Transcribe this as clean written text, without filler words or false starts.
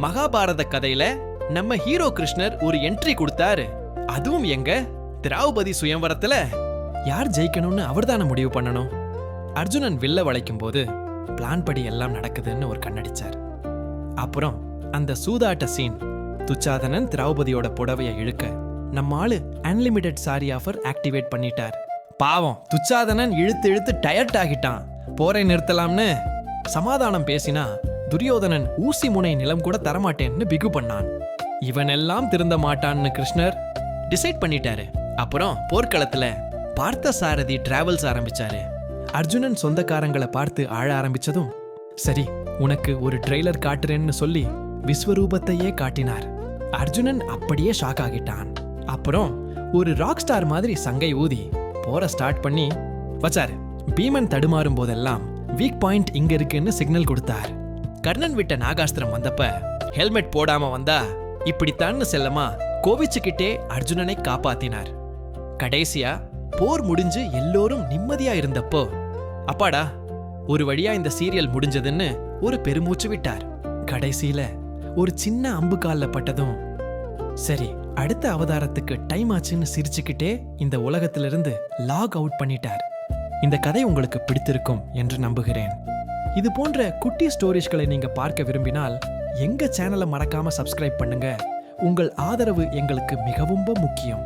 மகாபாரத கதையில நம்ம ஹீரோ கிருஷ்ணர் ஒரு என்ட்ரி கொடுத்தாரு. அதுவும் எங்க திரௌபதி சுயம்வரத்துல யார் ஜெயிக்கணும்னு அவர்தான முடிவு பண்ணணும். அர்ஜுனன் வில்ல வளைக்கும் போது பிளான் படி எல்லாம் நடக்குதுன்னு ஒரு கண்ணடிச்சார். அப்புறம் அந்த சூதாட்ட சீன், துச்சாதனன் திரௌபதியோட புடவைய இழுக்க நம்ம ஆளு அன்லிமிட்டெட் சாரி ஆஃபர் ஆக்டிவேட் பண்ணிட்டார். பாவம் துச்சாதனன் இழுத்து இழுத்து டயர்ட் ஆகிட்டான். போரை நிறுத்தலாம்னு சமாதானம் பேசினா துரியோதனன் ஊசி முனை நிலம் கூட தரமாட்டேன்னு பிகு பண்ணான். இவனெல்லாம் திருந்த மாட்டான்னு கிருஷ்ணர் டிசைட் பண்ணிட்டாரு. அப்புறம் போர்க்களத்துல பார்த்த சாரதி டிராவல்ஸ் ஆரம்பிச்சாரு. அர்ஜுனன் சொந்தக்காரங்களை பார்த்து ஆழ ஆரம்பிச்சதும், சரி உனக்கு ஒரு ட்ரெய்லர் காட்டுறேன்னு சொல்லி விஸ்வரூபத்தையே காட்டினார். அர்ஜுனன் அப்படியே ஷாக் ஆகிட்டான். அப்புறம் ஒரு ராக் ஸ்டார் மாதிரி சங்கை ஊதி போற ஸ்டார்ட் பண்ணி வச்சாரு. பீமன் தடுமாறும் போதெல்லாம் வீக் பாயிண்ட் இங்க இருக்குன்னு சிக்னல் கொடுத்தார். கர்ணன் விட்ட நாகாஸ்திரம் வந்தப்ப ஹெல்மெட் போடாம வந்தா இப்படித்தான்னு செல்லமா கோவிச்சுக்கிட்டே அர்ஜுனனை காப்பாத்தினார். கடைசியா போர் முடிஞ்சு எல்லோரும் நிம்மதியா இருந்தப்போ, அப்பாடா ஒரு வழியா இந்த சீரியல் முடிஞ்சதுன்னு ஒரு பெருமூச்சு விட்டார். கடைசியில ஒரு சின்ன அம்பு கால்ல பட்டதும், சரி அடுத்த அவதாரத்துக்கு டைம் ஆச்சுன்னு சிரிச்சுக்கிட்டே இந்த உலகத்திலிருந்து லாக் அவுட் பண்ணிட்டார். இந்த கதை உங்களுக்கு பிடித்திருக்கும் என்று நம்புகிறேன். இது போன்ற குட்டி ஸ்டோரிஸ்களை நீங்க பார்க்க விரும்பினால் எங்க சேனலை மறக்காம சப்ஸ்கிரைப் பண்ணுங்க. உங்கள் ஆதரவு எங்களுக்கு மிகவும் முக்கியம்.